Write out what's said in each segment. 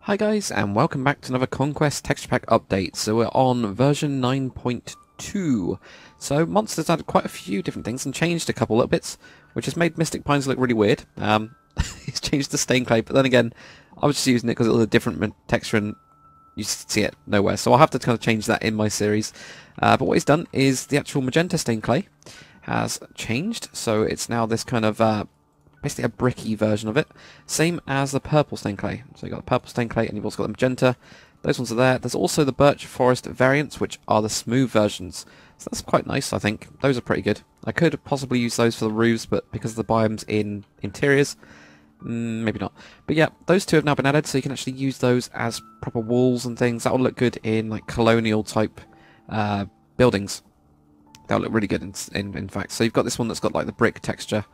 Hi guys, and welcome back to another Conquest texture pack update. So we're on version 9.2. So Monsters added quite a few different things and changed a couple little bits, which has made Mystic Pines look really weird. He's changed the stain clay, but then again, I was just using it because it was a different texture and you see it nowhere. So I'll have to kind of change that in my series. But what he's done is the actual magenta stain clay has changed. So it's now this kind of basically a bricky version of it, same as the purple stain clay. So you've got the purple stain clay and you've also got the magenta. Those ones are there. There's also the birch forest variants, which are the smooth versions. So that's quite nice, I think. Those are pretty good. I could possibly use those for the roofs, but because of the biomes in interiors, maybe not. But yeah, those two have now been added, so you can actually use those as proper walls and things. That will look good in like colonial type buildings. That'll look really good in fact. So you've got this one that's got like the brick texture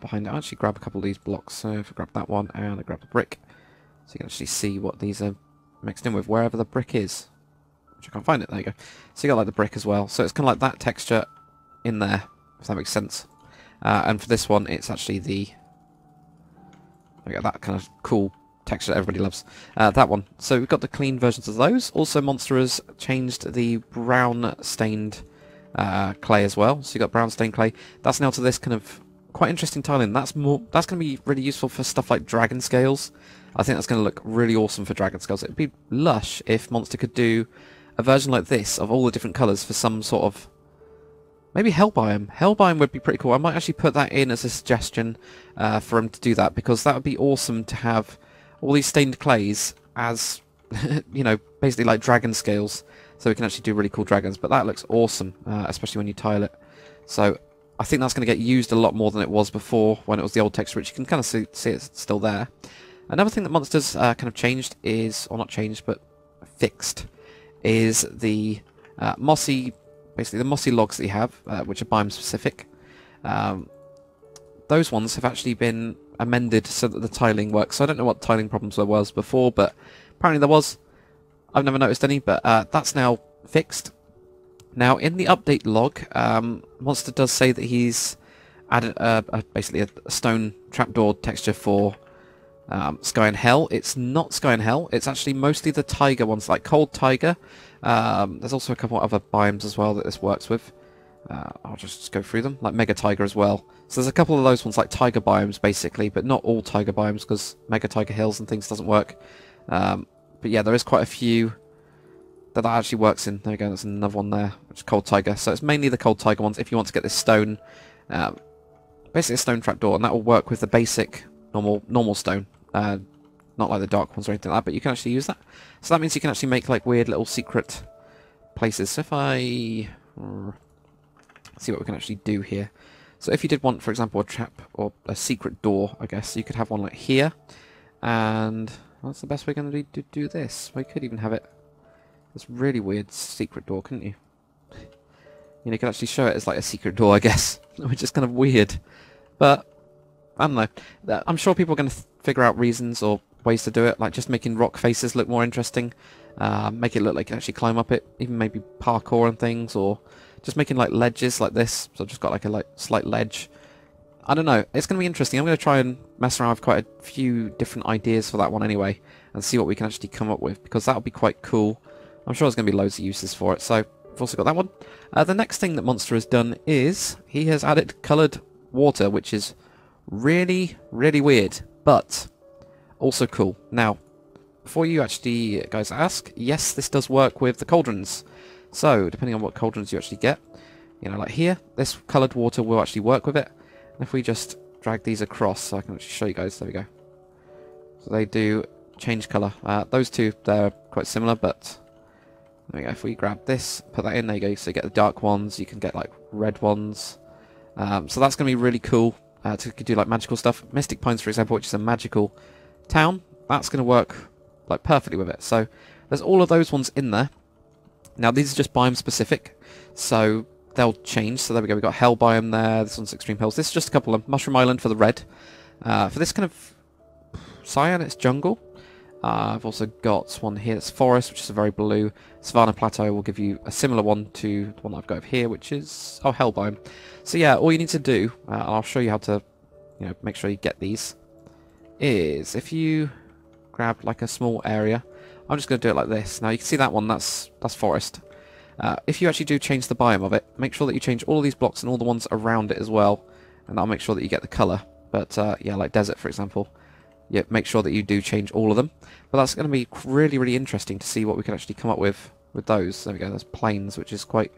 behind it. I'll actually grab a couple of these blocks. So if I grab that one and I grab the brick, so you can actually see what these are mixed in with wherever the brick is. Which I can't find it. There you go. So you got like the brick as well. So it's kind of like that texture in there, if that makes sense. And for this one, it's actually the that kind of cool texture that everybody loves. That one. So we've got the clean versions of those. Also, Monster has changed the brown stained clay as well. So you got brown stained clay. That's now to this kind of quite interesting tiling. That's going to be really useful for stuff like dragon scales. I think that's going to look really awesome for dragon scales. It'd be lush if Monster could do a version like this of all the different colours for some sort of maybe hell biome. Hell biome would be pretty cool. I might actually put that in as a suggestion for him to do that, because that would be awesome to have all these stained clays as you know, basically like dragon scales, so we can actually do really cool dragons. But that looks awesome, especially when you tile it. So I think that's going to get used a lot more than it was before when it was the old texture, which you can kind of see it's still there. Another thing that Monsters kind of changed is, or not changed, but fixed, is the mossy, basically the mossy logs that you have, which are biome specific. Those ones have actually been amended so that the tiling works. So I don't know what tiling problems there was before, but apparently there was. I've never noticed any, but that's now fixed. Now, in the update log, Monster does say that he's added basically a stone trapdoor texture for Sky and Hell. It's not Sky and Hell. It's actually mostly the Tiger ones, like Cold Tiger. There's also a couple of other biomes as well that this works with. I'll just go through them, like Mega Tiger as well. So there's a couple of those ones, like Tiger biomes, basically, but not all Tiger biomes, because Mega Tiger Hills and things doesn't work. But yeah, there is quite a few that actually works in. There we go, there's another one there, which is Cold Tiger. So it's mainly the Cold Tiger ones if you want to get this stone, basically a stone trapdoor, and that will work with the basic normal stone, not like the dark ones or anything like that, but you can actually use that. So that means you can actually make like weird little secret places. So if I see what we can actually do here. So if you did want, for example, a trap or a secret door, I guess, you could have one like here, and what's the best way going to do this? We could even have it this really weird secret door, couldn't you? You know, you could actually show it as like a secret door, I guess, which is kind of weird. But I don't know. I'm sure people are going to figure out reasons or ways to do it, like just making rock faces look more interesting, make it look like you can actually climb up it, even maybe parkour and things, or just making like ledges like this. So I've just got like a slight ledge. I don't know. It's going to be interesting. I'm going to try and mess around with quite a few different ideas for that one anyway, and see what we can actually come up with, because that'll be quite cool. I'm sure there's going to be loads of uses for it. So I've also got that one. The next thing that Monster has done is he has added coloured water, which is really, really weird, but also cool. Now, before you actually guys ask, yes, this does work with the cauldrons. So depending on what cauldrons you actually get, you know, like here, this coloured water will actually work with it. And if we just drag these across, so I can actually show you guys, there we go. So they do change colour. Those two, they're quite similar, but there we go. If we grab this, put that in, there you go. So you get the dark ones, you can get like red ones. So that's going to be really cool to do like magical stuff. Mystic Pines, for example, which is a magical town, that's going to work like perfectly with it. So there's all of those ones in there. Now these are just biome specific, so they'll change. So there we go. We've got Hell biome there. This one's Extreme Hills. This is just a couple of Mushroom Island for the red. For this kind of cyan, it's jungle. I've also got one here that's forest, which is a very blue. Savannah Plateau will give you a similar one to the one that I've got over here, which is Hell biome. So yeah, all you need to do, I'll show you how to, make sure you get these, is if you grab like a small area. I'm just going to do it like this. Now you can see that one, that's forest. If you actually do change the biome of it, make sure that you change all of these blocks and all the ones around it as well, and that'll make sure that you get the colour. But yeah, like desert for example, yeah, make sure that you do change all of them. But that's going to be really interesting to see what we can actually come up with those. There we go, there's plains, which is quite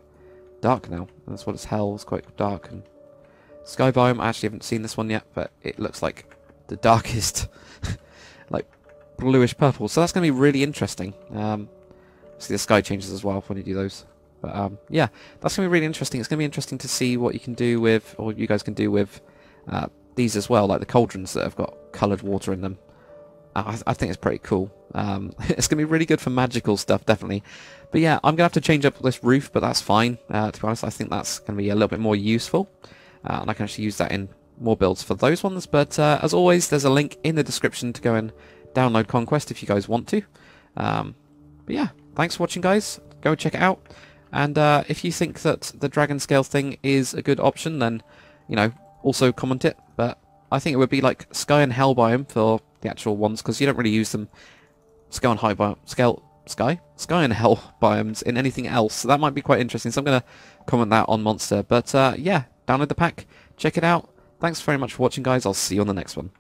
dark now. That's what it's hell, it's quite dark. And sky biome, I actually haven't seen this one yet, but it looks like the darkest, like bluish purple. So that's going to be really interesting. See the sky changes as well when you do those. But yeah, that's going to be really interesting. It's going to be interesting to see what you can do with, or you guys can do with these as well, like the cauldrons that have got coloured water in them. I think it's pretty cool. It's going to be really good for magical stuff, definitely. But yeah, I'm going to have to change up this roof, but that's fine. To be honest, I think that's going to be a little bit more useful. And I can actually use that in more builds for those ones. But as always, there's a link in the description to go and download Conquest if you guys want to. But yeah, thanks for watching, guys. Go and check it out. And if you think that the dragon scale thing is a good option, then, you know, also comment it. But I think it would be like sky and hell biome for the actual ones, because you don't really use them sky and high biome, sky and hell biomes in anything else. So that might be quite interesting. So I'm going to comment that on Monster. But yeah, download the pack, check it out. Thanks very much for watching, guys. I'll see you on the next one.